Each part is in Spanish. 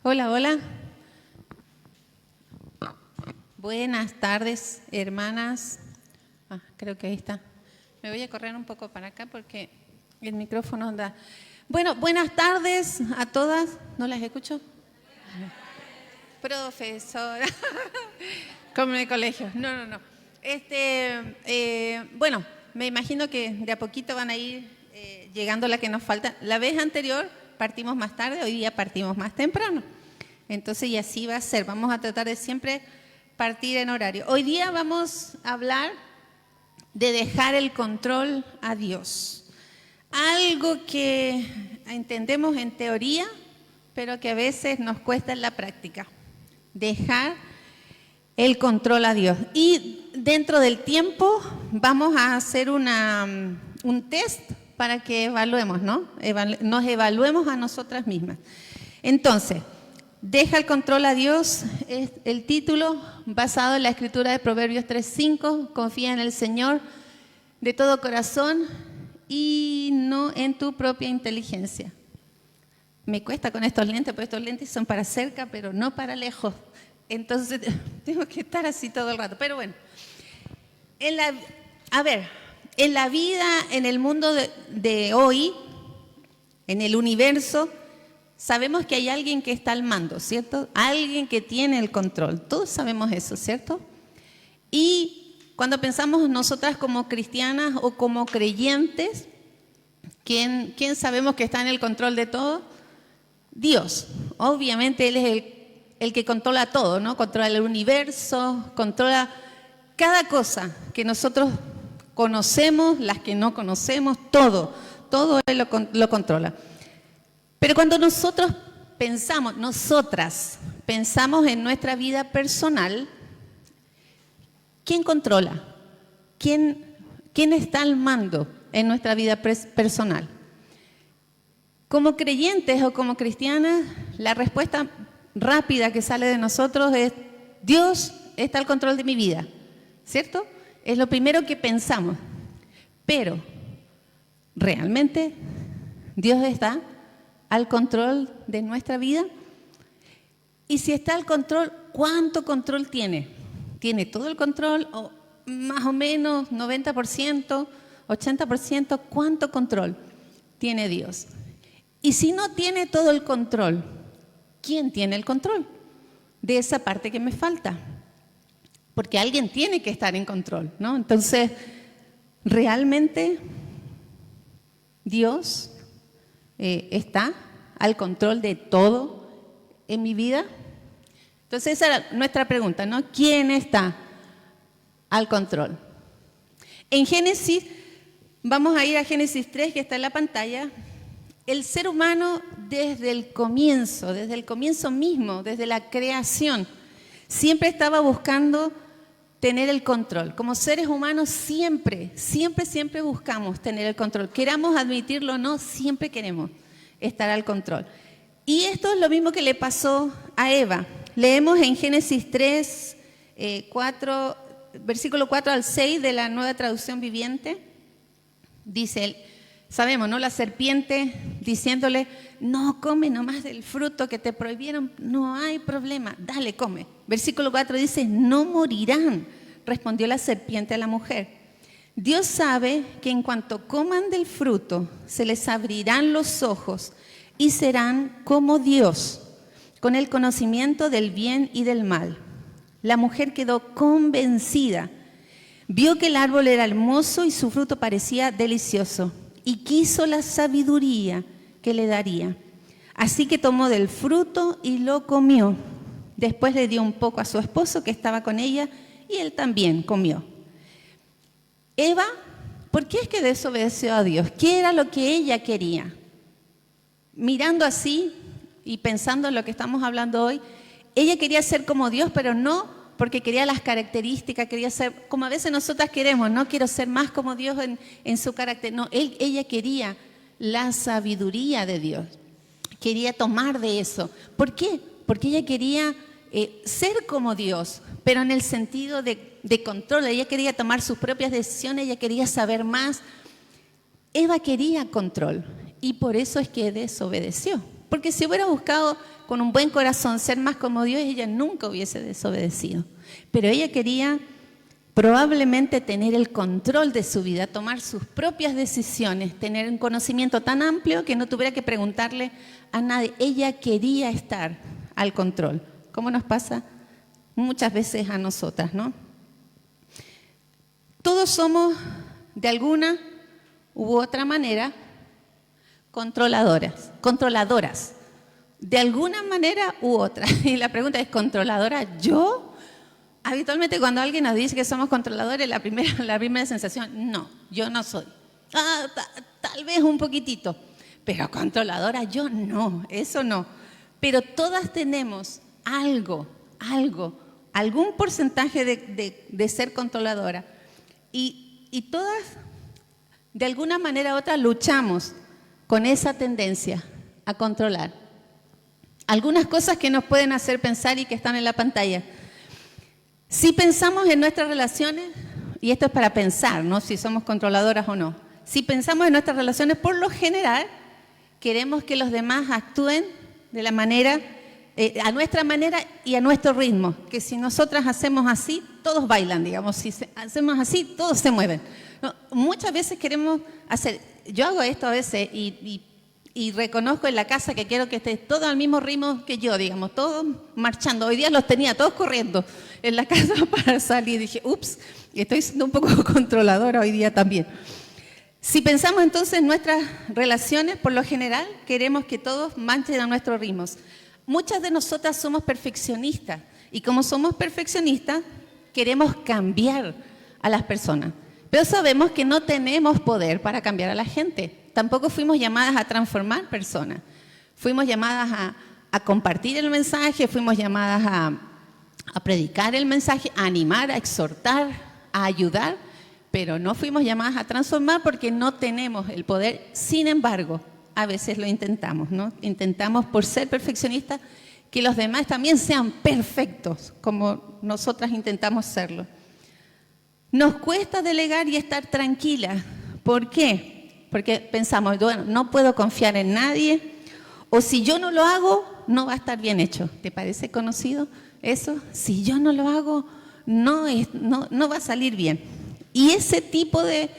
Hola, hola. Buenas tardes, hermanas. Creo que ahí está. Me voy a correr un poco para acá porque el micrófono da. Bueno, buenas tardes a todas. ¿No las escucho? Profesora. Como en el colegio. No. Bueno, me imagino que de a poquito van a ir llegando la que nos falta. La vez anterior partimos más tarde, hoy día partimos más temprano. Entonces, y así va a ser. Vamos a tratar de siempre partir en horario. Hoy día vamos a hablar de dejar el control a Dios. Algo que entendemos en teoría, pero que a veces nos cuesta en la práctica. Dejar el control a Dios. Y dentro del tiempo vamos a hacer un test para que evaluemos, ¿no? Nos evaluemos a nosotras mismas. Entonces, deja el control a Dios, es el título basado en la escritura de Proverbios 3:5. Confía en el Señor de todo corazón y no en tu propia inteligencia. Me cuesta con estos lentes, porque estos lentes son para cerca, pero no para lejos. Entonces, tengo que estar así todo el rato. Pero bueno, en la vida, en el mundo de hoy, en el universo, sabemos que hay alguien que está al mando, ¿cierto? Alguien que tiene el control. Todos sabemos eso, ¿cierto? Y cuando pensamos nosotras como cristianas o como creyentes, ¿quién sabemos que está en el control de todo? Dios. Obviamente Él es el que controla todo, ¿no? Controla el universo, controla cada cosa que nosotros conocemos, las que no conocemos, todo Él lo controla. Pero cuando nosotras pensamos en nuestra vida personal, ¿quién controla? ¿Quién está al mando en nuestra vida personal? Como creyentes o como cristianas, la respuesta rápida que sale de nosotros es: Dios está al control de mi vida, ¿cierto? Es lo primero que pensamos. Pero, ¿realmente Dios está al control de nuestra vida? Y si está al control, ¿cuánto control tiene? ¿Tiene todo el control o más o menos 90%, 80%? ¿Cuánto control tiene Dios? Y si no tiene todo el control, ¿quién tiene el control de esa parte que me falta? Porque alguien tiene que estar en control, ¿no? Entonces, ¿realmente Dios está al control de todo en mi vida? Entonces esa era nuestra pregunta, ¿no? ¿Quién está al control? En Génesis, vamos a ir a Génesis 3, que está en la pantalla. El ser humano desde el comienzo mismo, desde la creación, siempre estaba buscando tener el control. Como seres humanos siempre buscamos tener el control. Queramos admitirlo o no, siempre queremos estar al control. Y esto es lo mismo que le pasó a Eva. Leemos en Génesis 3, versículo 4 al 6 de la Nueva Traducción Viviente. Dice, sabemos, ¿no? La serpiente diciéndole: no, come nomás del fruto que te prohibieron, no hay problema, dale, come. Versículo 4 dice: no morirán, respondió la serpiente a la mujer. Dios sabe que en cuanto coman del fruto, se les abrirán los ojos y serán como Dios, con el conocimiento del bien y del mal. La mujer quedó convencida, vio que el árbol era hermoso y su fruto parecía delicioso, y quiso la sabiduría que le daría. Así que tomó del fruto y lo comió. Después le dio un poco a su esposo que estaba con ella y él también comió. Eva, ¿por qué es que desobedeció a Dios? ¿Qué era lo que ella quería? Mirando así y pensando en lo que estamos hablando hoy, ella quería ser como Dios, pero no porque quería las características, quería ser como a veces nosotras queremos, no quiero ser más como Dios en su carácter. No, ella quería la sabiduría de Dios, quería tomar de eso. ¿Por qué? Porque ella quería ser como Dios, pero en el sentido de control. Ella quería tomar sus propias decisiones, ella quería saber más. Eva quería control y por eso es que desobedeció, Porque si hubiera buscado con un buen corazón ser más como Dios, ella nunca hubiese desobedecido. Pero ella quería probablemente tener el control de su vida, tomar sus propias decisiones, tener un conocimiento tan amplio que no tuviera que preguntarle a nadie. Ella quería estar al control, como nos pasa muchas veces a nosotras, ¿no? Todos somos, de alguna u otra manera, controladoras, de alguna manera u otra. Y la pregunta es, ¿controladora yo? Habitualmente cuando alguien nos dice que somos controladores, la primera sensación, no, yo no soy. Tal vez un poquitito, pero controladora yo no, eso no. Pero todas tenemos algún porcentaje de ser controladora. Y todas, de alguna manera u otra, luchamos con esa tendencia a controlar. Algunas cosas que nos pueden hacer pensar y que están en la pantalla. Si pensamos en nuestras relaciones, y esto es para pensar, ¿no? Si somos controladoras o no. Si pensamos en nuestras relaciones, por lo general, queremos que los demás actúen de la manera, a nuestra manera y a nuestro ritmo. Que si nosotras hacemos así, todos bailan, digamos. Si hacemos así, todos se mueven. No, muchas veces queremos hacer, yo hago esto a veces y reconozco en la casa que quiero que esté todo al mismo ritmo que yo, digamos, todos marchando. Hoy día los tenía todos corriendo en la casa para salir. Dije, ups, estoy siendo un poco controladora hoy día también. Si pensamos entonces en nuestras relaciones, por lo general queremos que todos marchen a nuestros ritmos. Muchas de nosotras somos perfeccionistas y como somos perfeccionistas queremos cambiar a las personas. Pero sabemos que no tenemos poder para cambiar a la gente. Tampoco fuimos llamadas a transformar personas. Fuimos llamadas a compartir el mensaje, fuimos llamadas a predicar el mensaje, a animar, a exhortar, a ayudar, pero no fuimos llamadas a transformar porque no tenemos el poder. Sin embargo, a veces lo intentamos, ¿no? Intentamos, por ser perfeccionistas, que los demás también sean perfectos, como nosotras intentamos serlo. Nos cuesta delegar y estar tranquilas. ¿Por qué? Porque pensamos, bueno, no puedo confiar en nadie, o si yo no lo hago, no va a estar bien hecho. ¿Te parece conocido eso? Si yo no lo hago, no va a salir bien. Y ese tipo de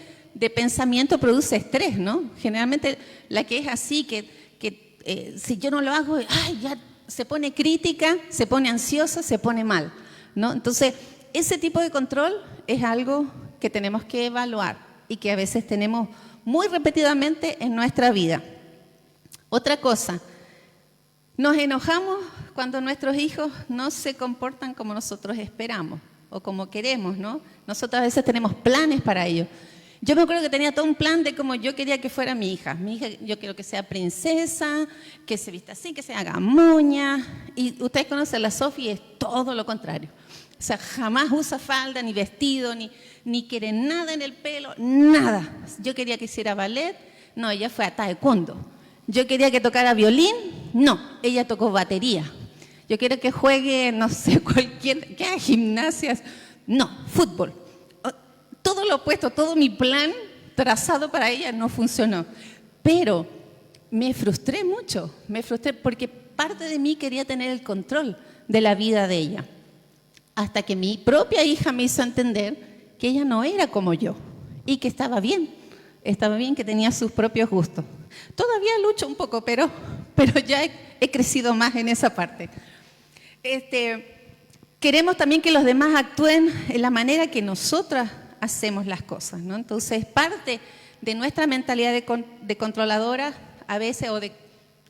pensamiento produce estrés, ¿no? Generalmente la que es así, que si yo no lo hago, ya se pone crítica, se pone ansiosa, se pone mal, ¿no? Entonces, ese tipo de control es algo que tenemos que evaluar y que a veces tenemos muy repetidamente en nuestra vida. Otra cosa, nos enojamos cuando nuestros hijos no se comportan como nosotros esperamos o como queremos, ¿no? Nosotros a veces tenemos planes para ellos. Yo me acuerdo que tenía todo un plan de cómo yo quería que fuera mi hija. Mi hija, yo quiero que sea princesa, que se vista así, que se haga moña. Y ustedes conocen a la Sofía, es todo lo contrario. O sea, jamás usa falda, ni vestido, ni quiere nada en el pelo, nada. Yo quería que hiciera ballet, no, ella fue a taekwondo. Yo quería que tocara violín, no, ella tocó batería. Yo quiero que juegue, no sé, que haga gimnasias, no, fútbol. Todo lo opuesto, todo mi plan trazado para ella no funcionó. Pero me frustré mucho, porque parte de mí quería tener el control de la vida de ella. Hasta que mi propia hija me hizo entender que ella no era como yo y que estaba bien, que tenía sus propios gustos. Todavía lucho un poco, pero ya he crecido más en esa parte. Queremos también que los demás actúen en la manera que nosotras hacemos las cosas, ¿no? Entonces, parte de nuestra mentalidad de controladora, a veces,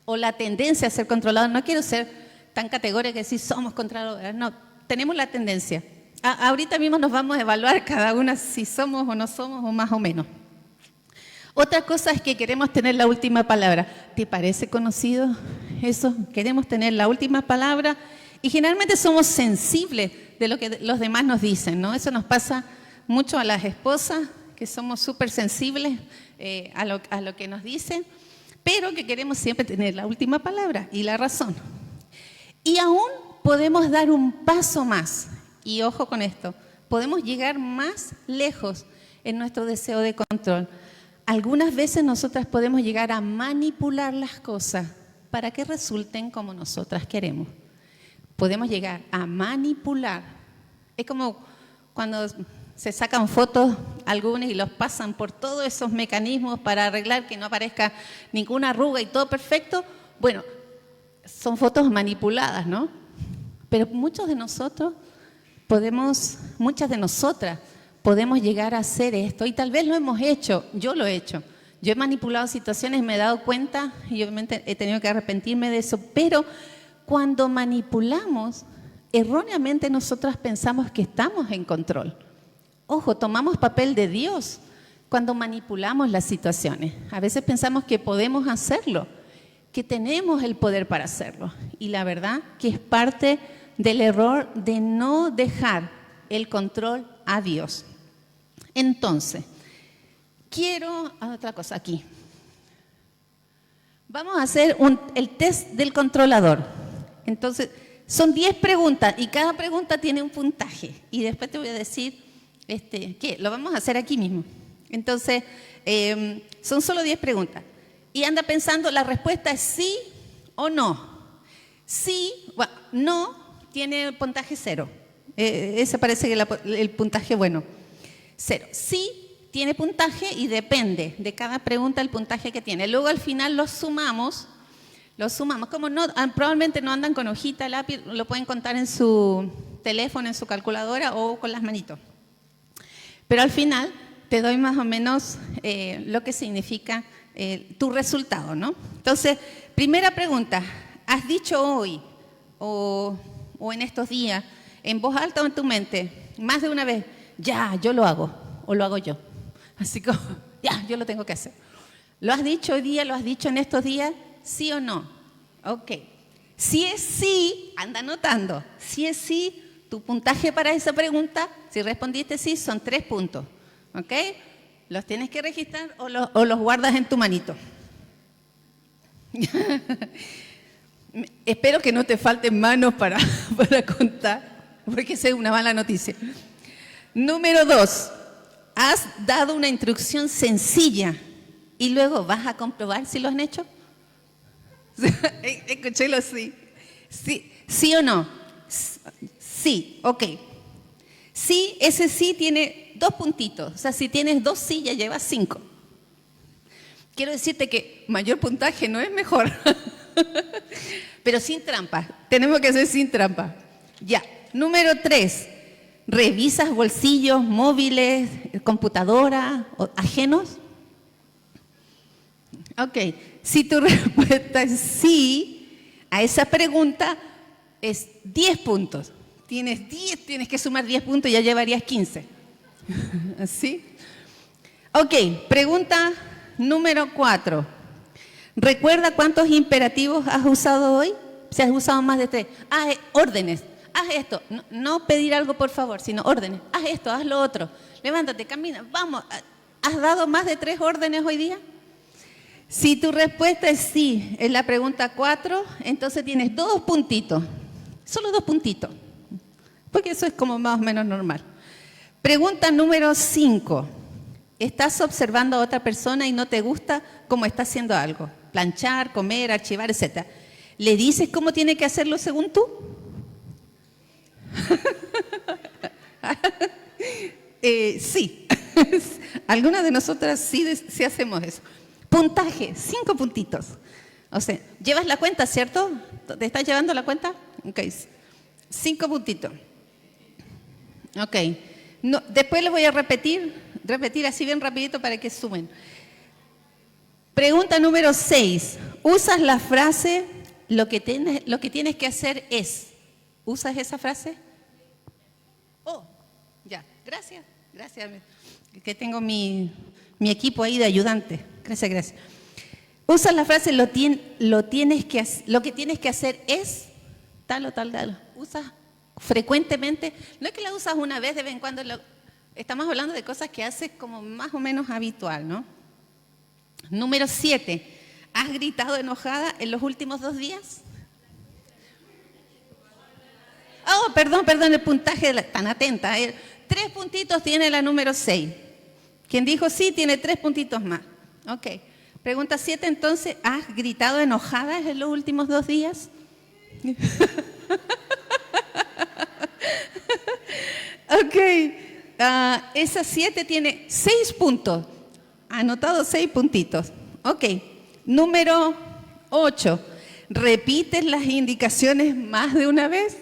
o la tendencia a ser controladora, no quiero ser tan categórica que decir somos controladoras, no, tenemos la tendencia. Ahorita mismo nos vamos a evaluar cada una si somos o no somos, o más o menos. Otra cosa es que queremos tener la última palabra. ¿Te parece conocido eso? Queremos tener la última palabra y generalmente somos sensibles de lo que los demás nos dicen, ¿no? Eso nos pasa mucho a las esposas, que somos súper sensibles a lo que nos dicen, pero que queremos siempre tener la última palabra y la razón. Y aún podemos dar un paso más, y ojo con esto, podemos llegar más lejos en nuestro deseo de control. Algunas veces nosotras podemos llegar a manipular las cosas para que resulten como nosotras queremos. Podemos llegar a manipular. Es como cuando se sacan fotos algunas y los pasan por todos esos mecanismos para arreglar que no aparezca ninguna arruga y todo perfecto. Bueno, son fotos manipuladas, ¿no? Pero muchos de nosotros muchas de nosotras podemos llegar a hacer esto y tal vez lo hemos hecho, yo lo he hecho. Yo he manipulado situaciones, me he dado cuenta y obviamente he tenido que arrepentirme de eso, pero cuando manipulamos, erróneamente nosotras pensamos que estamos en control. Ojo, tomamos papel de Dios cuando manipulamos las situaciones. A veces pensamos que podemos hacerlo, que tenemos el poder para hacerlo. Y la verdad que es parte del error de no dejar el control a Dios. Entonces, quiero otra cosa aquí. Vamos a hacer el test del controlador. Entonces, son 10 preguntas y cada pregunta tiene un puntaje. Y después te voy a decir ¿qué? Lo vamos a hacer aquí mismo. Entonces, son solo 10 preguntas. Y anda pensando, la respuesta es sí o no. Sí, bueno, no, tiene puntaje 0. Ese parece que el puntaje bueno. 0. Sí tiene puntaje y depende de cada pregunta el puntaje que tiene. Luego al final los sumamos. Como no, probablemente no andan con hojita, lápiz, lo pueden contar en su teléfono, en su calculadora o con las manitos. Pero al final te doy más o menos lo que significa tu resultado, ¿no? Entonces, primera pregunta, ¿has dicho hoy o en estos días, en voz alta o en tu mente, más de una vez, ya, yo lo hago o lo hago yo? Así como, ya, yo lo tengo que hacer. ¿Lo has dicho hoy día, lo has dicho en estos días? ¿Sí o no? Ok. Si es sí, anda anotando. Si es sí, tu puntaje para esa pregunta, si respondiste sí, son 3 puntos. ¿Ok? Los tienes que registrar o los guardas en tu manito. Espero que no te falten manos para contar, porque esa es una mala noticia. Número 2. Has dado una instrucción sencilla y luego vas a comprobar si lo han hecho. Escúchelo, sí. ¿Sí o no? Sí, ok. Sí, ese sí tiene 2 puntitos. O sea, si tienes 2 sí, ya llevas 5. Quiero decirte que mayor puntaje no es mejor. Pero sin trampa. Tenemos que hacer sin trampa. Ya. Número 3. ¿Revisas bolsillos, móviles, computadora, ajenos? Ok. Si tu respuesta es sí, a esa pregunta es 10 puntos. Tienes 10, tienes que sumar 10 puntos y ya llevarías 15. ¿Así? Ok, pregunta número 4. ¿Recuerda cuántos imperativos has usado hoy? Si has usado más de 3. Órdenes. Haz esto. No pedir algo por favor, sino órdenes. Haz esto, haz lo otro. Levántate, camina. Vamos. ¿Has dado más de 3 órdenes hoy día? Si tu respuesta es sí, en la pregunta 4, entonces tienes 2 puntitos. Solo 2 puntitos. Porque eso es como más o menos normal. Pregunta número 5. ¿Estás observando a otra persona y no te gusta cómo está haciendo algo? Planchar, comer, archivar, etc. ¿Le dices cómo tiene que hacerlo según tú? Sí. Algunas de nosotras sí hacemos eso. Puntaje, 5 puntitos. O sea, llevas la cuenta, ¿cierto? ¿Te estás llevando la cuenta? Ok. 5 puntitos. Ok. No, después les voy a repetir así bien rapidito para que sumen. Pregunta número 6. ¿Usas la frase lo que tienes que hacer es? ¿Usas esa frase? Oh, ya. Gracias. Que tengo mi equipo ahí de ayudante. Gracias. Usas la frase lo que tienes que hacer es tal o tal. Usas frecuentemente. No es que la usas una vez de vez en cuando. Estamos hablando de cosas que haces como más o menos habitual, ¿no? Número 7. ¿Has gritado enojada en los últimos 2 días? Oh, perdón, el puntaje, tan atenta. 3 puntitos tiene la número 6. Quien dijo sí tiene 3 puntitos más. Ok. Pregunta 7, entonces, ¿has gritado enojadas en los últimos 2 días? Ok, esa 7 tiene 6 puntos. Anotado 6 puntitos. Ok, número 8. ¿Repites las indicaciones más de una vez?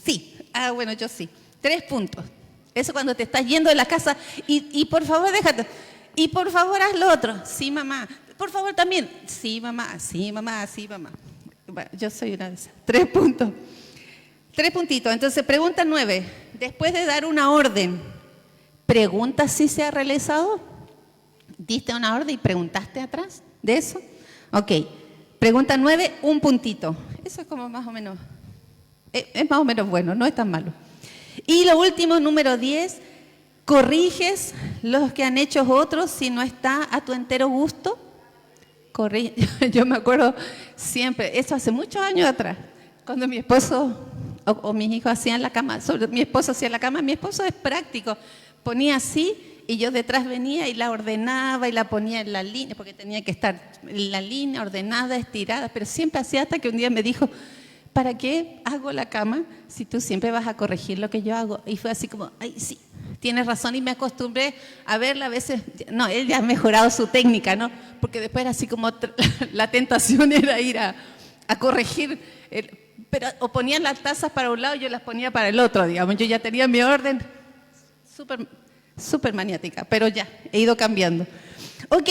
Sí. Bueno, yo sí. 3 puntos. Eso cuando te estás yendo de la casa y por favor déjate. Y por favor haz lo otro. Sí, mamá. Por favor también. Sí, mamá. Sí, mamá. Sí, mamá. Bueno, yo soy una de esas. 3 puntos. 3 puntitos. Entonces, pregunta 9. Después de dar una orden, ¿preguntas si se ha realizado? ¿Diste una orden y preguntaste atrás de eso? Ok. Pregunta 9, un puntito. Eso es como más o menos, es más o menos bueno, no es tan malo. Y lo último, número 10, ¿corriges los que han hecho otros si no está a tu entero gusto? Yo me acuerdo siempre, eso hace muchos años atrás, cuando mi esposo o mis hijos hacían la cama, mi esposo hacía la cama, mi esposo es práctico, ponía así y yo detrás venía y la ordenaba y la ponía en la línea, porque tenía que estar en la línea ordenada, estirada, pero siempre hacía hasta que un día me dijo, ¿para qué hago la cama si tú siempre vas a corregir lo que yo hago? Y fue así como, ay, sí, tienes razón, y me acostumbré a verla a veces. No, él ya ha mejorado su técnica, ¿no? Porque después era así como, la tentación era ir a corregir, pero o ponían las tazas para un lado y yo las ponía para el otro, digamos. Yo ya tenía mi orden súper maniática, pero ya, he ido cambiando. Ok,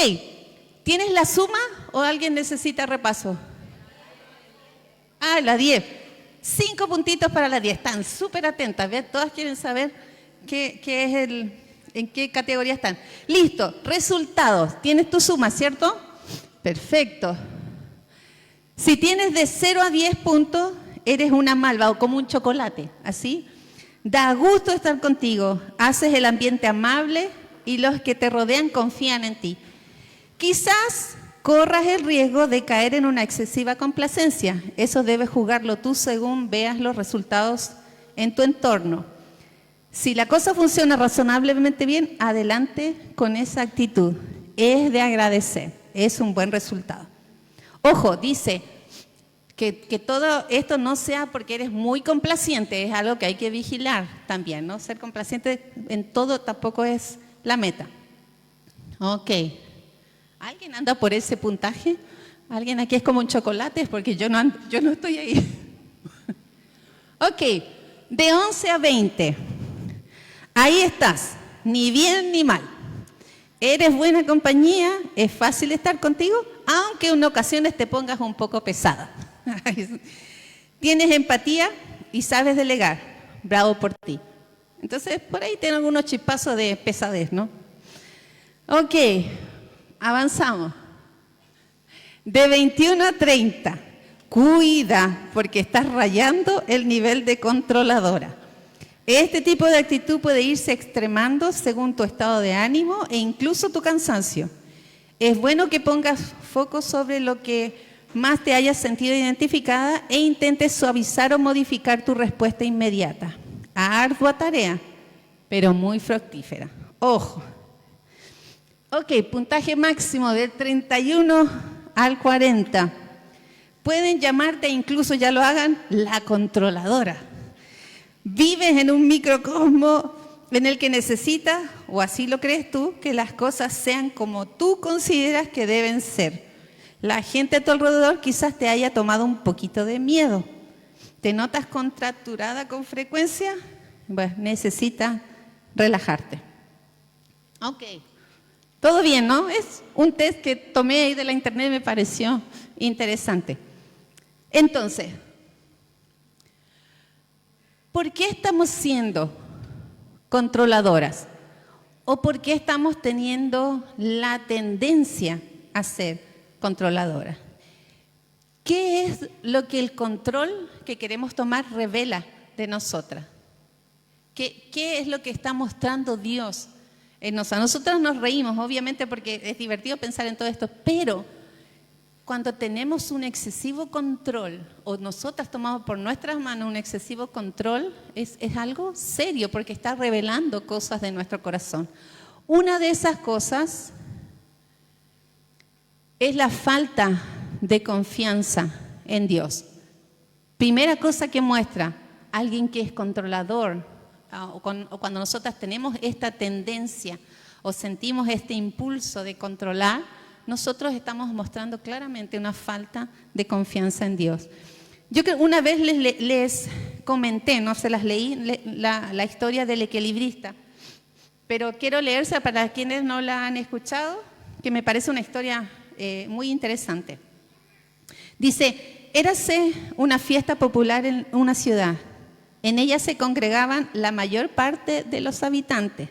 ¿tienes la suma o alguien necesita repaso? La 10. 5 puntitos para la 10. Están súper atentas. ¿Ves? Todas quieren saber qué es en qué categoría están. Listo. Resultados. Tienes tu suma, ¿cierto? Perfecto. Si tienes de 0 a 10 puntos, eres una malva o como un chocolate. ¿Así? Da gusto estar contigo. Haces el ambiente amable y los que te rodean confían en ti. Quizás corras el riesgo de caer en una excesiva complacencia. Eso debes jugarlo tú según veas los resultados en tu entorno. Si la cosa funciona razonablemente bien, adelante con esa actitud. Es de agradecer, es un buen resultado. Ojo, dice que todo esto no sea porque eres muy complaciente, es algo que hay que vigilar también, ¿no? Ser complaciente en todo tampoco es la meta. Ok. ¿Alguien anda por ese puntaje? ¿Alguien aquí es como un chocolate? Porque yo no estoy ahí. Ok, de 11 a 20. Ahí estás, ni bien ni mal. Eres buena compañía, es fácil estar contigo, aunque en ocasiones te pongas un poco pesada. Tienes empatía y sabes delegar. Bravo por ti. Entonces, por ahí tengo algunos chispazos de pesadez, ¿no? Ok. Avanzamos. De 21 a 30. Cuida, porque estás rayando el nivel de controladora. Este tipo de actitud puede irse extremando según tu estado de ánimo e incluso tu cansancio. Es bueno que pongas foco sobre lo que más te hayas sentido identificada e intentes suavizar o modificar tu respuesta inmediata. Ardua tarea, pero muy fructífera. Ojo. Ok, puntaje máximo del 31 al 40. Pueden llamarte, incluso ya lo hagan, la controladora. Vives en un microcosmo en el que necesitas, o así lo crees tú, que las cosas sean como tú consideras que deben ser. La gente a tu alrededor quizás te haya tomado un poquito de miedo. ¿Te notas contracturada con frecuencia? Bueno, necesitas relajarte. Ok. Todo bien, ¿no? Es un test que tomé ahí de la internet y me pareció interesante. Entonces, ¿por qué estamos siendo controladoras? ¿O por qué estamos teniendo la tendencia a ser controladoras? ¿Qué es lo que el control que queremos tomar revela de nosotras? ¿Qué es lo que está mostrando Dios en nosotros? Nosotros nos reímos, obviamente, porque es divertido pensar en todo esto, pero cuando tenemos un excesivo control, o nosotras tomamos por nuestras manos un excesivo control, es algo serio, porque está revelando cosas de nuestro corazón. Una de esas cosas es la falta de confianza en Dios. Primera cosa que muestra alguien que es controlador, o cuando nosotras tenemos esta tendencia o sentimos este impulso de controlar, nosotros estamos mostrando claramente una falta de confianza en Dios. Yo que una vez les comenté, no se las leí, la historia del equilibrista, pero quiero leerse para quienes no la han escuchado, que me parece una historia muy interesante. Dice, érase una fiesta popular en una ciudad. En ella se congregaban la mayor parte de los habitantes.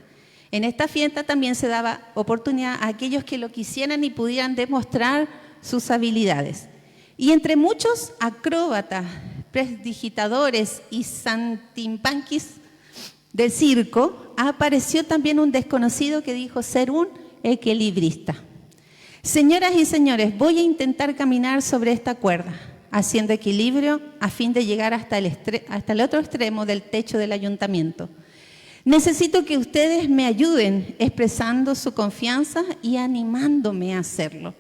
En esta fiesta también se daba oportunidad a aquellos que lo quisieran y pudieran demostrar sus habilidades. Y entre muchos acróbatas, prestidigitadores y santimpanquis del circo, apareció también un desconocido que dijo ser un equilibrista. Señoras y señores, voy a intentar caminar sobre esta cuerda, haciendo equilibrio a fin de llegar hasta el otro extremo del techo del ayuntamiento. Necesito que ustedes me ayuden expresando su confianza y animándome a hacerlo.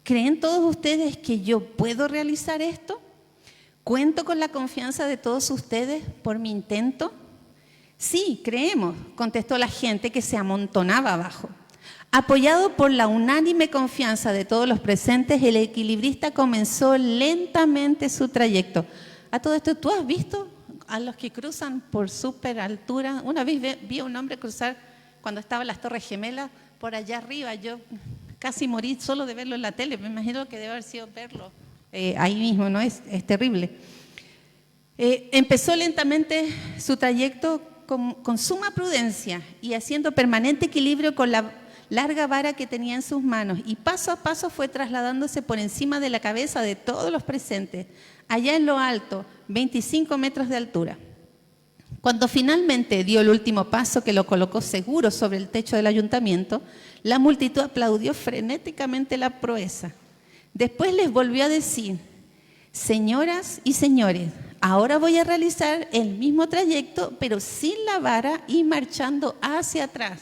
¿Creen todos ustedes que yo puedo realizar esto? ¿Cuento con la confianza de todos ustedes por mi intento? Sí, creemos, contestó la gente que se amontonaba abajo. Apoyado por la unánime confianza de todos los presentes, el equilibrista comenzó lentamente su trayecto. A todo esto, ¿tú has visto a los que cruzan por súper altura? Una vez vi a un hombre cruzar cuando estaban las Torres Gemelas por allá arriba. Yo casi morí solo de verlo en la tele. Me imagino que debe haber sido verlo ahí mismo, ¿no? Es terrible. Empezó lentamente su trayecto con suma prudencia y haciendo permanente equilibrio con la larga vara que tenía en sus manos, y paso a paso fue trasladándose por encima de la cabeza de todos los presentes, allá en lo alto, 25 metros de altura. Cuando finalmente dio el último paso que lo colocó seguro sobre el techo del ayuntamiento, la multitud aplaudió frenéticamente la proeza. Después les volvió a decir, señoras y señores, ahora voy a realizar el mismo trayecto, pero sin la vara y marchando hacia atrás.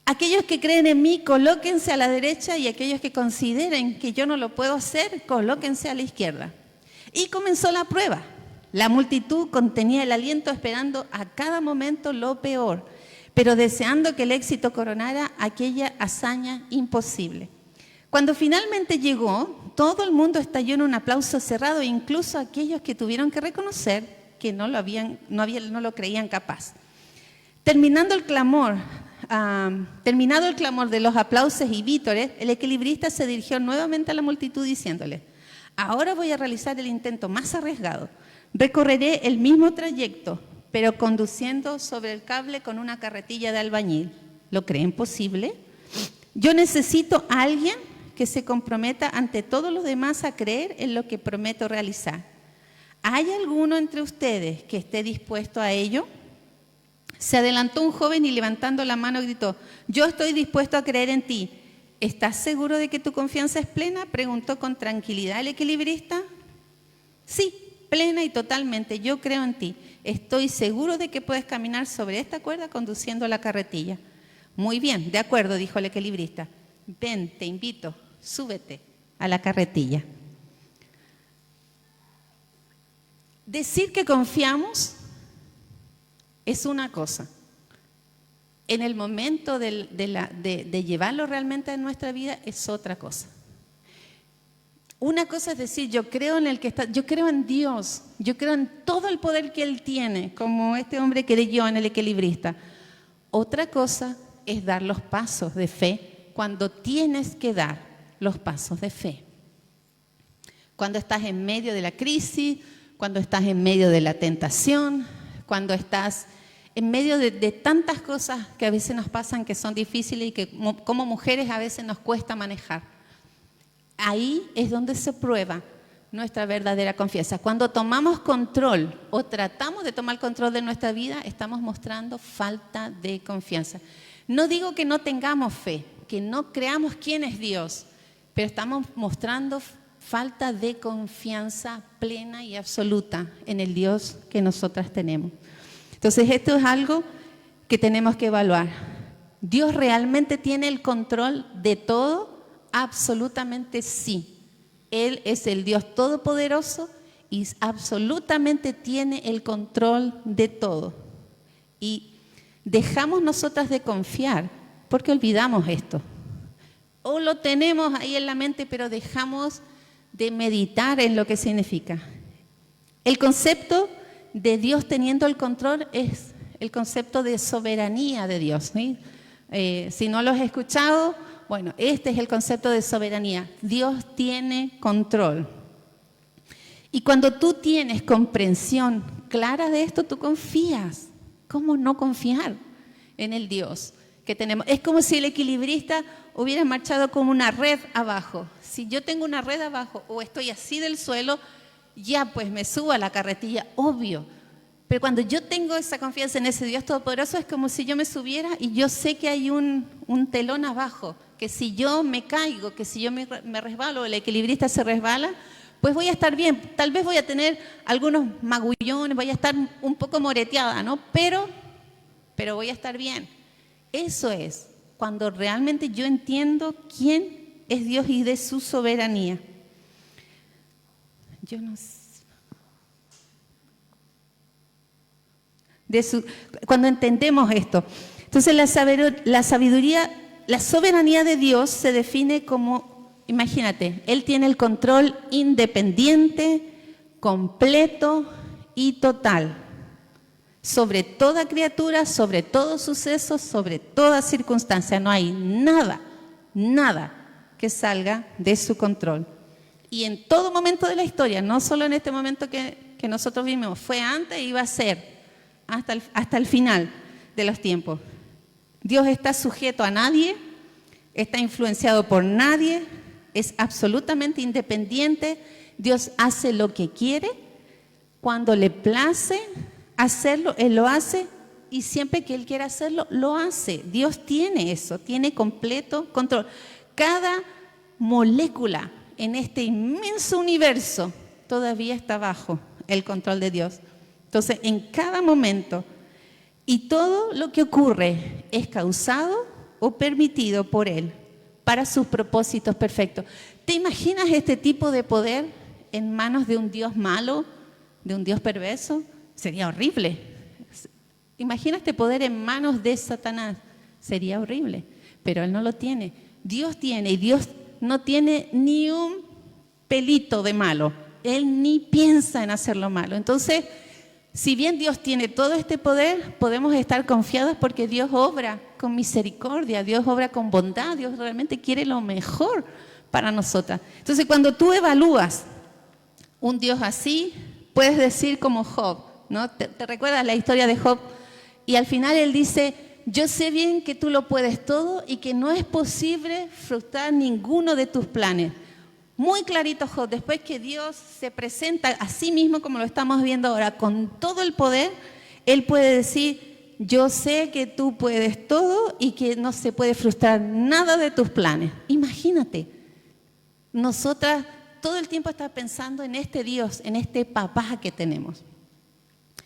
Aquellos que creen en mí, colóquense a la derecha, y aquellos que consideren que yo no lo puedo hacer, colóquense a la izquierda. Y comenzó la prueba. La multitud contenía el aliento esperando a cada momento lo peor, pero deseando que el éxito coronara aquella hazaña imposible. Cuando finalmente llegó, todo el mundo estalló en un aplauso cerrado, incluso aquellos que tuvieron que reconocer que no lo creían capaz. Terminado el clamor de los aplausos y vítores, el equilibrista se dirigió nuevamente a la multitud diciéndole, ahora voy a realizar el intento más arriesgado. Recorreré el mismo trayecto, pero conduciendo sobre el cable con una carretilla de albañil. ¿Lo creen posible? Yo necesito a alguien que se comprometa ante todos los demás a creer en lo que prometo realizar. ¿Hay alguno entre ustedes que esté dispuesto a ello? Se adelantó un joven y levantando la mano gritó, yo estoy dispuesto a creer en ti. ¿Estás seguro de que tu confianza es plena?, preguntó con tranquilidad el equilibrista. Sí, plena y totalmente, yo creo en ti. Estoy seguro de que puedes caminar sobre esta cuerda conduciendo la carretilla. Muy bien, de acuerdo, dijo el equilibrista. Ven, te invito, súbete a la carretilla. Decir que confiamos es una cosa. En el momento de llevarlo realmente a nuestra vida es otra cosa. Una cosa es decir, yo creo en el que está, yo creo en Dios, yo creo en todo el poder que Él tiene, como este hombre creyó en el equilibrista. Otra cosa es dar los pasos de fe cuando tienes que dar los pasos de fe. Cuando estás en medio de la crisis, cuando estás en medio de la tentación, cuando estás en medio de tantas cosas que a veces nos pasan que son difíciles y que como mujeres a veces nos cuesta manejar. Ahí es donde se prueba nuestra verdadera confianza. Cuando tomamos control o tratamos de tomar control de nuestra vida, estamos mostrando falta de confianza. No digo que no tengamos fe, que no creamos quién es Dios, pero estamos mostrando falta de confianza plena y absoluta en el Dios que nosotras tenemos. Entonces, esto es algo que tenemos que evaluar. ¿Dios realmente tiene el control de todo Absolutamente sí. Él es el Dios todopoderoso y absolutamente tiene el control de todo. Y dejamos nosotras de confiar porque olvidamos esto. O lo tenemos ahí en la mente, pero dejamos de meditar en lo que significa. El concepto de Dios teniendo el control es el concepto de soberanía de Dios, ¿sí? Si no lo has escuchado, bueno, este es el concepto de soberanía. Dios tiene control. Y cuando tú tienes comprensión clara de esto, tú confías. ¿Cómo no confiar en el Dios que tenemos? Es como si el equilibrista hubiera marchado como una red abajo. Si yo tengo una red abajo o estoy así del suelo, ya pues me subo a la carretilla, obvio. Pero cuando yo tengo esa confianza en ese Dios todopoderoso, es como si yo me subiera y yo sé que hay un telón abajo, que si yo me caigo, que si yo me resbalo, el equilibrista se resbala, pues voy a estar bien. Tal vez voy a tener algunos magullones, voy a estar un poco moreteada, ¿no? Pero voy a estar bien. Eso es cuando realmente yo entiendo quién es Dios y de su soberanía. Yo no sé. Cuando entendemos esto. Entonces la sabiduría, la soberanía de Dios se define como, imagínate, Él tiene el control independiente, completo y total sobre toda criatura, sobre todo suceso, sobre toda circunstancia. No hay nada que salga de su control. Y en todo momento de la historia, no solo en este momento que nosotros vivimos, fue antes y va a ser hasta el final de los tiempos. Dios está sujeto a nadie, está influenciado por nadie, es absolutamente independiente. Dios hace lo que quiere, cuando le place hacerlo, Él lo hace y siempre que Él quiera hacerlo, lo hace. Dios tiene eso, tiene completo control. Cada molécula en este inmenso universo todavía está bajo el control de Dios. Entonces, en cada momento, y todo lo que ocurre es causado o permitido por Él para sus propósitos perfectos. ¿Te imaginas este tipo de poder en manos de un Dios malo, de un Dios perverso? Sería horrible. Imagina este poder en manos de Satanás. Sería horrible, pero Él no lo tiene. Dios tiene, y Dios no tiene ni un pelito de malo. Él ni piensa en hacer lo malo. Entonces, si bien Dios tiene todo este poder, podemos estar confiados porque Dios obra con misericordia, Dios obra con bondad, Dios realmente quiere lo mejor para nosotras. Entonces, cuando tú evalúas un Dios así, puedes decir como Job, ¿no? ¿Te recuerdas la historia de Job? Y al final él dice, yo sé bien que tú lo puedes todo y que no es posible frustrar ninguno de tus planes. Muy clarito Job, después que Dios se presenta a sí mismo como lo estamos viendo ahora, con todo el poder, Él puede decir, yo sé que tú puedes todo y que no se puede frustrar nada de tus planes. Imagínate, nosotras todo el tiempo estamos pensando en este Dios, en este papá que tenemos.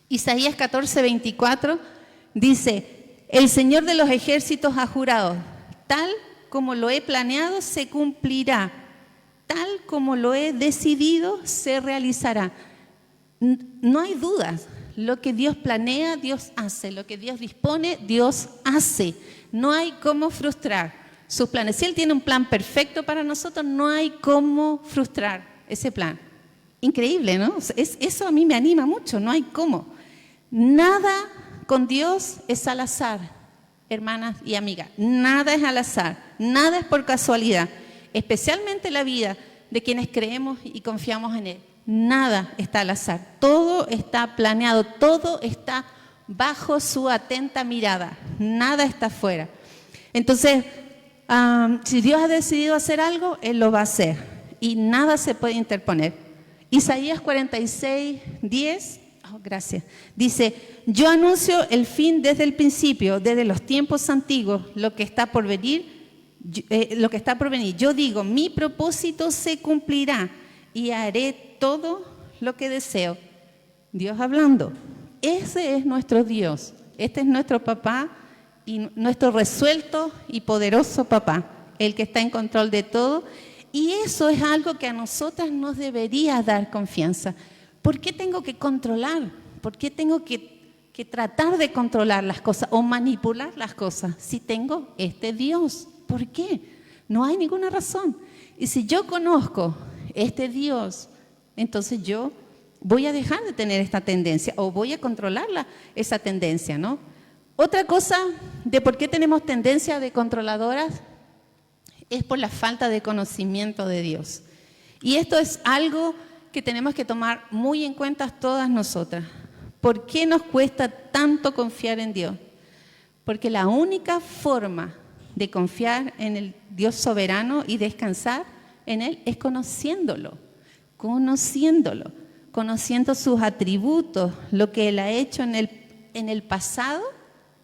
Isaías 14:24 dice, el Señor de los ejércitos ha jurado, tal como lo he planeado se cumplirá. Tal como lo he decidido, se realizará. No hay dudas. Lo que Dios planea, Dios hace. Lo que Dios dispone, Dios hace. No hay cómo frustrar sus planes. Si Él tiene un plan perfecto para nosotros, no hay cómo frustrar ese plan. Increíble, ¿no? Eso a mí me anima mucho. No hay cómo. Nada con Dios es al azar, hermanas y amigas. Nada es al azar. Nada es por casualidad. Especialmente la vida de quienes creemos y confiamos en Él. Nada está al azar, todo está planeado, todo está bajo su atenta mirada, nada está afuera. Entonces, si Dios ha decidido hacer algo, Él lo va a hacer y nada se puede interponer. Isaías 46:10, gracias, dice, yo anuncio el fin desde el principio, desde los tiempos antiguos, lo que está por venir. Yo digo, mi propósito se cumplirá y haré todo lo que deseo. Dios hablando. Ese es nuestro Dios. Este es nuestro papá y nuestro resuelto y poderoso papá el que está en control de todo. Y eso es algo que a nosotras nos debería dar confianza. ¿Por qué tengo que controlar? ¿Por qué tengo que tratar de controlar las cosas o manipular las cosas si tengo este Dios? ¿Por qué? No hay ninguna razón. Y si yo conozco este Dios, entonces yo voy a dejar de tener esta tendencia o voy a controlar esa tendencia, ¿no? Otra cosa de por qué tenemos tendencia de controladoras es por la falta de conocimiento de Dios. Y esto es algo que tenemos que tomar muy en cuenta todas nosotras. ¿Por qué nos cuesta tanto confiar en Dios? Porque la única forma de confiar en el Dios soberano y descansar en Él es conociéndolo, conociendo sus atributos, lo que Él ha hecho en el pasado.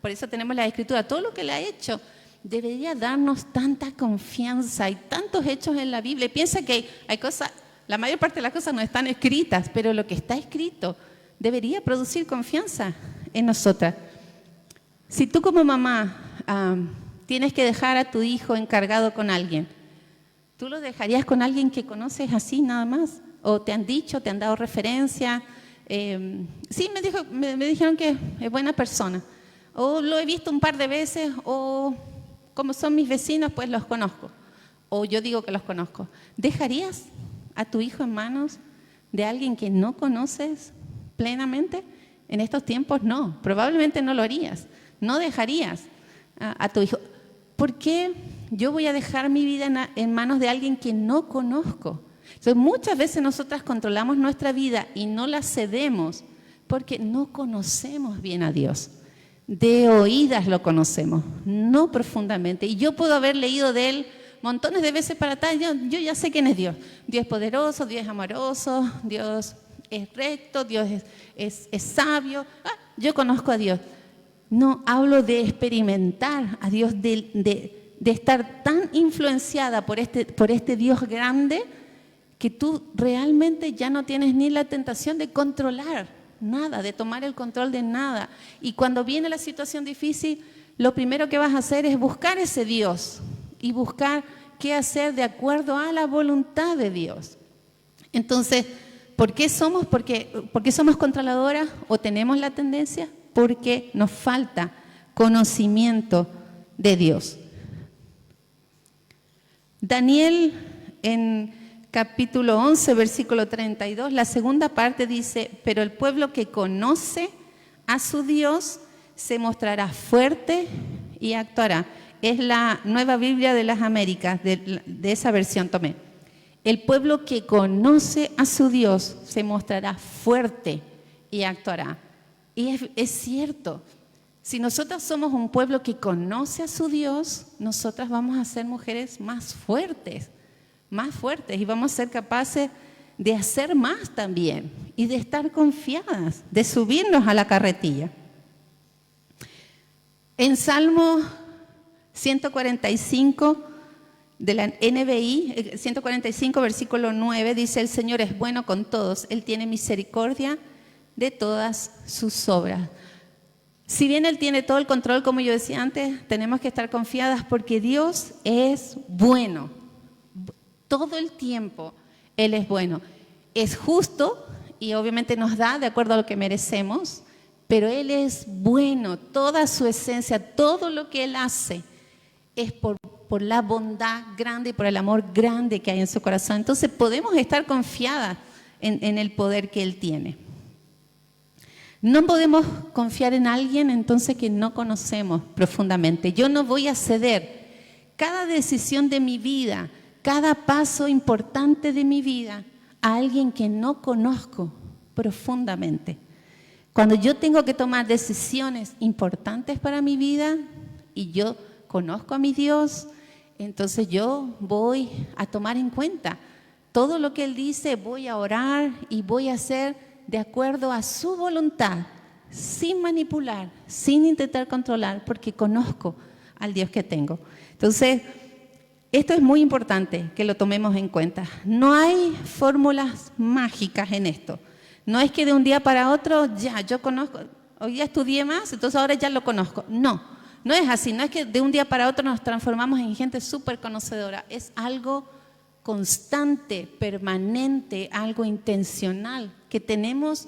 Por eso tenemos la Escritura, todo lo que Él ha hecho debería darnos tanta confianza. Hay tantos hechos en la Biblia. Piensa que hay cosas, la mayor parte de las cosas no están escritas, pero lo que está escrito debería producir confianza en nosotras. Si tú como mamá tienes que dejar a tu hijo encargado con alguien, ¿tú lo dejarías con alguien que conoces así nada más? ¿O te han dicho, te han dado referencia? Sí, me dijeron que es buena persona. O lo he visto un par de veces, o como son mis vecinos, pues los conozco. O yo digo que los conozco. ¿Dejarías a tu hijo en manos de alguien que no conoces plenamente? En estos tiempos no, probablemente no lo harías. No dejarías a tu hijo. ¿Por qué yo voy a dejar mi vida en manos de alguien que no conozco? Entonces, muchas veces nosotras controlamos nuestra vida y no la cedemos porque no conocemos bien a Dios. De oídas lo conocemos, no profundamente. Y yo puedo haber leído de Él montones de veces para atrás. Yo ya sé quién es Dios. Dios es poderoso, Dios es amoroso, Dios es recto, Dios es sabio. Yo conozco a Dios. No, hablo de experimentar a Dios, de estar tan influenciada por este Dios grande que tú realmente ya no tienes ni la tentación de controlar nada, de tomar el control de nada. Y cuando viene la situación difícil, lo primero que vas a hacer es buscar ese Dios y buscar qué hacer de acuerdo a la voluntad de Dios. Entonces, ¿por qué somos controladoras o tenemos la tendencia? Porque nos falta conocimiento de Dios. Daniel en capítulo 11, versículo 32, la segunda parte dice: pero el pueblo que conoce a su Dios se mostrará fuerte y actuará. Es la Nueva Biblia de las Américas, de esa versión tomé. El pueblo que conoce a su Dios se mostrará fuerte y actuará. Y es cierto, si nosotras somos un pueblo que conoce a su Dios, nosotras vamos a ser mujeres más fuertes y vamos a ser capaces de hacer más también y de estar confiadas, de subirnos a la carretilla. En Salmo 145 de la NBI, 145 versículo 9 dice: el Señor es bueno con todos, Él tiene misericordia de todas sus obras. Si bien Él tiene todo el control, como yo decía antes, tenemos que estar confiadas porque Dios es bueno. Todo el tiempo Él es bueno. Es justo y obviamente nos da de acuerdo a lo que merecemos, pero Él es bueno. Toda su esencia, todo lo que Él hace es por la bondad grande y por el amor grande que hay en su corazón. Entonces podemos estar confiadas en el poder que Él tiene. No podemos confiar en alguien entonces que no conocemos profundamente. Yo no voy a ceder. Cada decisión de mi vida, cada paso importante de mi vida a alguien que no conozco profundamente. Cuando yo tengo que tomar decisiones importantes para mi vida y yo conozco a mi Dios, entonces yo voy a tomar en cuenta todo lo que Él dice, voy a orar y voy a hacer de acuerdo a su voluntad, sin manipular, sin intentar controlar, porque conozco al Dios que tengo. Entonces, esto es muy importante que lo tomemos en cuenta. No hay fórmulas mágicas en esto. No es que de un día para otro, ya, yo conozco, hoy ya estudié más, entonces ahora ya lo conozco. No, no es así, no es que de un día para otro nos transformamos en gente súper conocedora, es algo constante, permanente, algo intencional que tenemos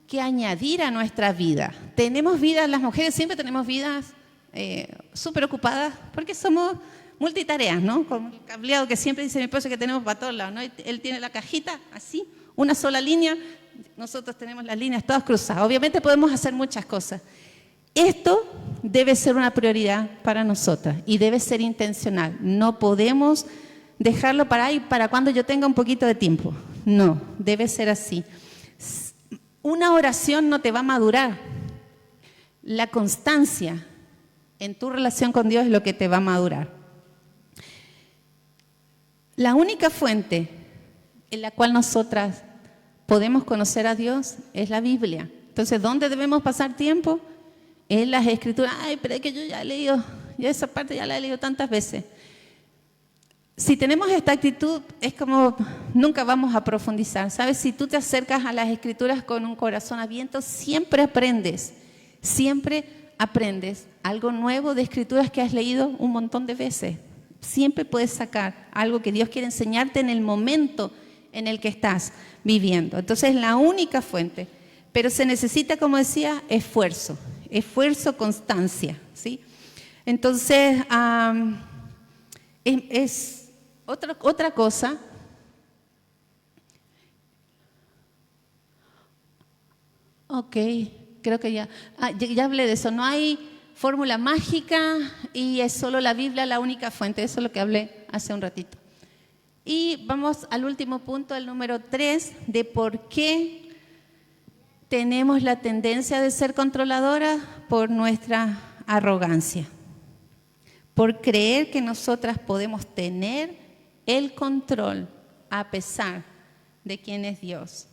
que añadir a nuestra vida. Tenemos vidas, las mujeres siempre tenemos vidas súper ocupadas porque somos multitareas, ¿no? Como el cableado que siempre dice mi esposo que tenemos para todos lados, ¿no? Él tiene la cajita así, una sola línea, nosotros tenemos las líneas todas cruzadas. Obviamente podemos hacer muchas cosas. Esto debe ser una prioridad para nosotras y debe ser intencional. No podemos dejarlo para ahí, para cuando yo tenga un poquito de tiempo. No, debe ser así. Una oración no te va a madurar. La constancia en tu relación con Dios es lo que te va a madurar. La única fuente en la cual nosotras podemos conocer a Dios es la Biblia. Entonces, ¿dónde debemos pasar tiempo? En las Escrituras. Ay, pero es que yo ya he leído, ya esa parte ya la he leído tantas veces. Si tenemos esta actitud, es como nunca vamos a profundizar. ¿Sabes? Si tú te acercas a las Escrituras con un corazón abierto, siempre aprendes algo nuevo de Escrituras que has leído un montón de veces. Siempre puedes sacar algo que Dios quiere enseñarte en el momento en el que estás viviendo. Entonces, es la única fuente. Pero se necesita, como decía, esfuerzo, constancia, ¿sí? Entonces, es otra cosa. Ok, creo que ya hablé de eso. No hay fórmula mágica y es solo la Biblia la única fuente. Eso es lo que hablé hace un ratito. Y vamos al último punto, el número 3, de por qué tenemos la tendencia de ser controladoras por nuestra arrogancia. Por creer que nosotras podemos tener el control a pesar de quién es Dios.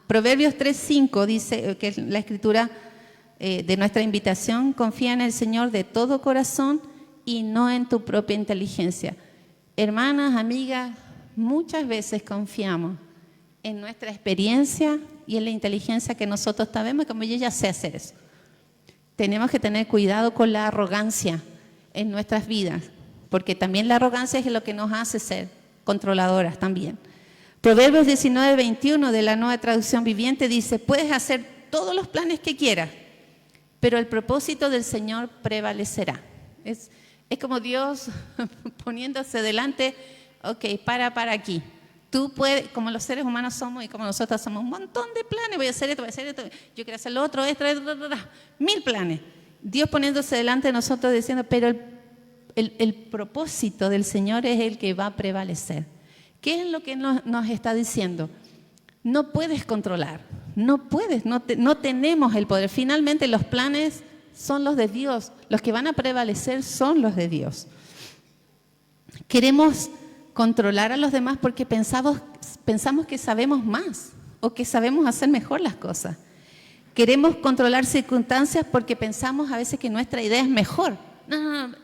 Proverbios 3:5 dice que la escritura de nuestra invitación: confía en el Señor de todo corazón y no en tu propia inteligencia. Hermanas, amigas, muchas veces confiamos en nuestra experiencia y en la inteligencia que nosotros sabemos, como yo ya sé hacer eso. Tenemos que tener cuidado con la arrogancia en nuestras vidas, porque también la arrogancia es lo que nos hace ser controladoras también. Proverbios 19:21 de la Nueva Traducción Viviente dice: puedes hacer todos los planes que quieras, pero el propósito del Señor prevalecerá. Es como Dios poniéndose delante, ok, para aquí. Tú puedes, como los seres humanos somos y como nosotros somos un montón de planes, voy a hacer esto, yo quiero hacer lo otro, esto, 1000 planes. Dios poniéndose delante de nosotros diciendo, pero el propósito del Señor es el que va a prevalecer. ¿Qué es lo que nos está diciendo? No puedes controlar, no tenemos el poder. Finalmente los planes son los de Dios, los que van a prevalecer son los de Dios. Queremos controlar a los demás porque pensamos que sabemos más o que sabemos hacer mejor las cosas. Queremos controlar circunstancias porque pensamos a veces que nuestra idea es mejor. No,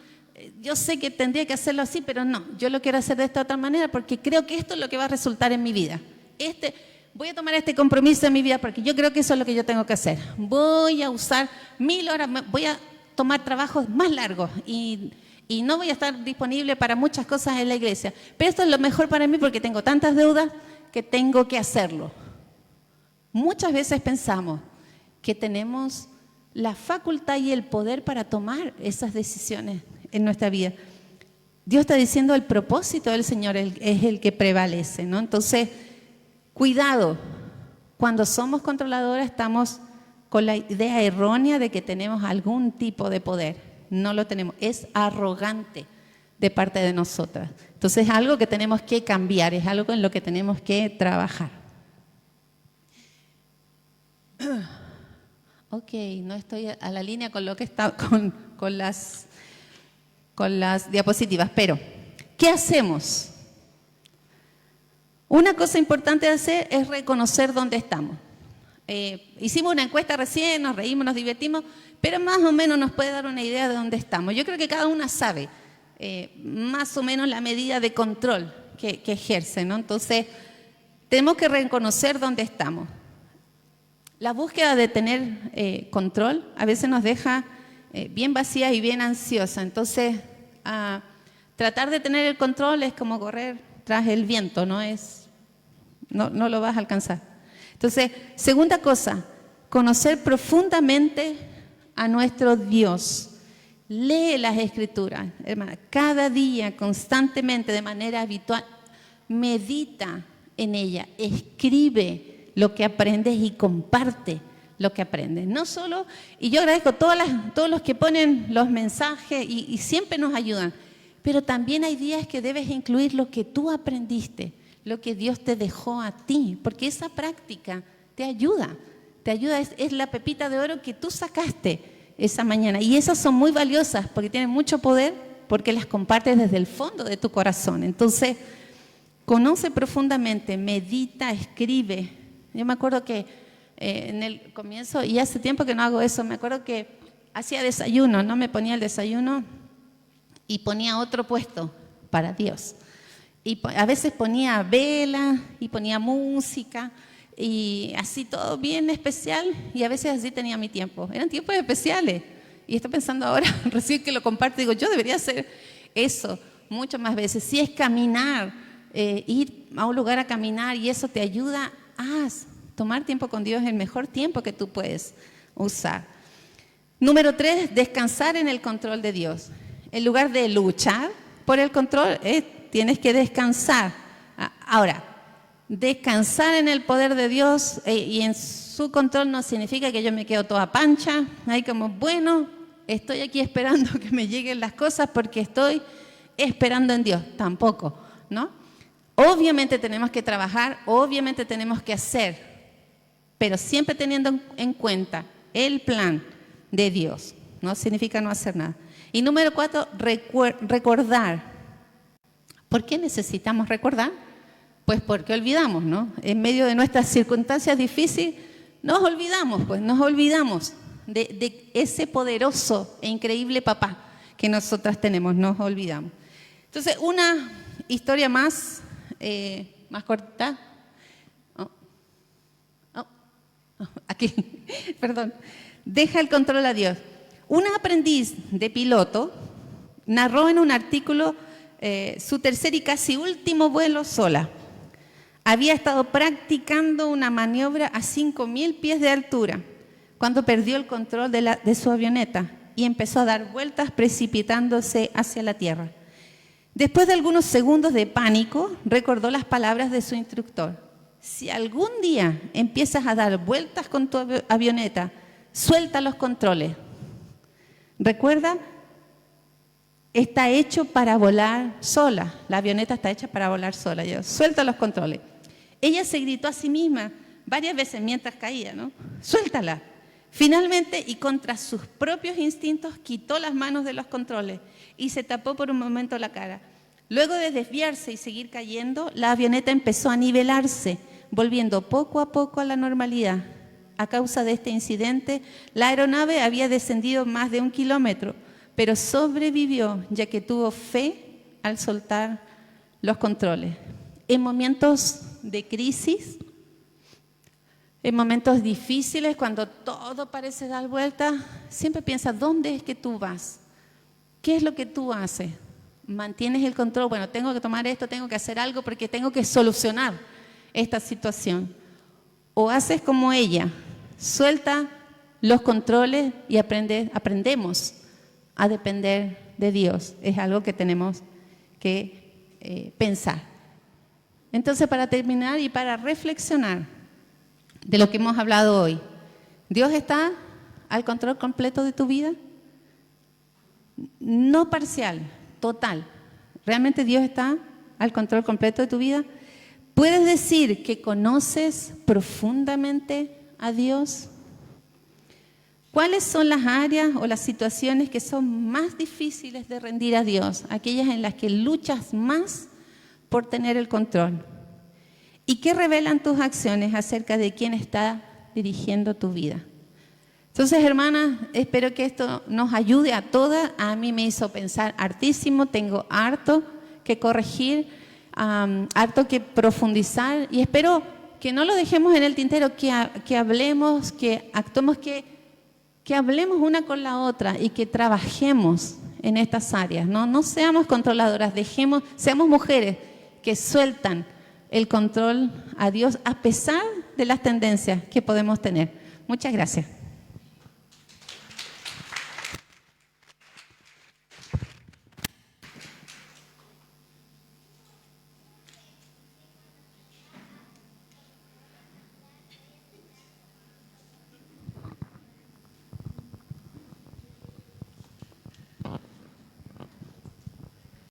yo sé que tendría que hacerlo así, pero no, yo lo quiero hacer de esta otra manera porque creo que esto es lo que va a resultar en mi vida. Voy a tomar este compromiso en mi vida porque yo creo que eso es lo que yo tengo que hacer. Voy a usar 1000 horas, voy a tomar trabajos más largos y no voy a estar disponible para muchas cosas en la iglesia. Pero esto es lo mejor para mí porque tengo tantas deudas que tengo que hacerlo. Muchas veces pensamos que tenemos la facultad y el poder para tomar esas decisiones en nuestra vida. Dios está diciendo el propósito del Señor es el que prevalece, ¿no? Entonces, cuidado. Cuando somos controladoras estamos con la idea errónea de que tenemos algún tipo de poder. No lo tenemos, es arrogante de parte de nosotras. Entonces es algo que tenemos que cambiar, es algo en lo que tenemos que trabajar. Ok, no estoy a la línea con lo que está con las diapositivas, pero ¿qué hacemos? Una cosa importante de hacer es reconocer dónde estamos. Hicimos una encuesta recién, nos reímos, nos divertimos, pero más o menos nos puede dar una idea de dónde estamos. Yo creo que cada una sabe más o menos la medida de control que ejerce, ¿no? Entonces, tenemos que reconocer dónde estamos. La búsqueda de tener control a veces nos deja bien vacía y bien ansiosa. Entonces, tratar de tener el control es como correr tras el viento, no lo vas a alcanzar. Entonces, segunda cosa, conocer profundamente a nuestro Dios. Lee las Escrituras, hermana, cada día, constantemente, de manera habitual. Medita en ella, escribe lo que aprendes y comparte lo que aprendes. No solo, y yo agradezco a todos los que ponen los mensajes y siempre nos ayudan, pero también hay días que debes incluir lo que tú aprendiste, lo que Dios te dejó a ti, porque esa práctica te ayuda, es la pepita de oro que tú sacaste esa mañana. Y esas son muy valiosas porque tienen mucho poder, porque las compartes desde el fondo de tu corazón. Entonces, conoce profundamente, medita, escribe. Yo me acuerdo que en el comienzo, y hace tiempo que no hago eso, me acuerdo que hacía desayuno, no me ponía el desayuno y ponía otro puesto para Dios. Y a veces ponía vela y ponía música y así todo bien especial, y a veces así tenía mi tiempo. Eran tiempos especiales. Y estoy pensando ahora, recién que lo comparto, digo, yo debería hacer eso muchas más veces. Si es caminar, ir a un lugar a caminar y eso te ayuda, tomar tiempo con Dios es el mejor tiempo que tú puedes usar. Número 3, descansar en el control de Dios. En lugar de luchar por el control, tienes que descansar. Ahora, descansar en el poder de Dios y en su control no significa que yo me quedo toda pancha, ahí como, bueno, estoy aquí esperando que me lleguen las cosas porque estoy esperando en Dios. Tampoco, ¿no? Obviamente tenemos que trabajar, obviamente tenemos que hacer, pero siempre teniendo en cuenta el plan de Dios. No significa no hacer nada. Y número 4, recordar. ¿Por qué necesitamos recordar? Pues porque olvidamos, ¿no? En medio de nuestras circunstancias difíciles, nos olvidamos de ese poderoso e increíble papá que nosotras tenemos, nos olvidamos. Entonces, una historia más corta. Aquí, perdón. Deja el control a Dios. Una aprendiz de piloto narró en un artículo su tercer y casi último vuelo sola. Había estado practicando una maniobra a 5.000 pies de altura cuando perdió el control de su avioneta y empezó a dar vueltas precipitándose hacia la tierra. Después de algunos segundos de pánico, recordó las palabras de su instructor. Si algún día empiezas a dar vueltas con tu avioneta, suelta los controles. Recuerda, está hecho para volar sola. La avioneta está hecha para volar sola. Suelta los controles. Ella se gritó a sí misma varias veces mientras caía, ¿no? Suéltala. Finalmente, y contra sus propios instintos, quitó las manos de los controles y se tapó por un momento la cara. Luego de desviarse y seguir cayendo, la avioneta empezó a nivelarse, volviendo poco a poco a la normalidad. A causa de este incidente, la aeronave había descendido más de 1 kilómetro, pero sobrevivió ya que tuvo fe al soltar los controles. En momentos de crisis, en momentos difíciles, cuando todo parece dar vuelta, siempre piensa, ¿dónde es que tú vas? ¿Qué es lo que tú haces? ¿Mantienes el control? Bueno, tengo que tomar esto, tengo que hacer algo porque tengo que solucionar esta situación. O haces como ella, suelta los controles y aprendemos a depender de Dios. Es algo que tenemos que pensar. Entonces, para terminar y para reflexionar de lo que hemos hablado hoy, ¿Dios está al control completo de tu vida? No parcial, total. ¿Realmente Dios está al control completo de tu vida? ¿Puedes decir que conoces profundamente a Dios? ¿Cuáles son las áreas o las situaciones que son más difíciles de rendir a Dios? Aquellas en las que luchas más por tener el control. ¿Y qué revelan tus acciones acerca de quién está dirigiendo tu vida? Entonces, hermanas, espero que esto nos ayude a todas. A mí me hizo pensar hartísimo, tengo harto que corregir, harto que profundizar y espero que no lo dejemos en el tintero, que hablemos, que actuemos, que hablemos una con la otra y que trabajemos en estas áreas, ¿no? No seamos controladoras, seamos mujeres que sueltan el control a Dios a pesar de las tendencias que podemos tener. Muchas gracias.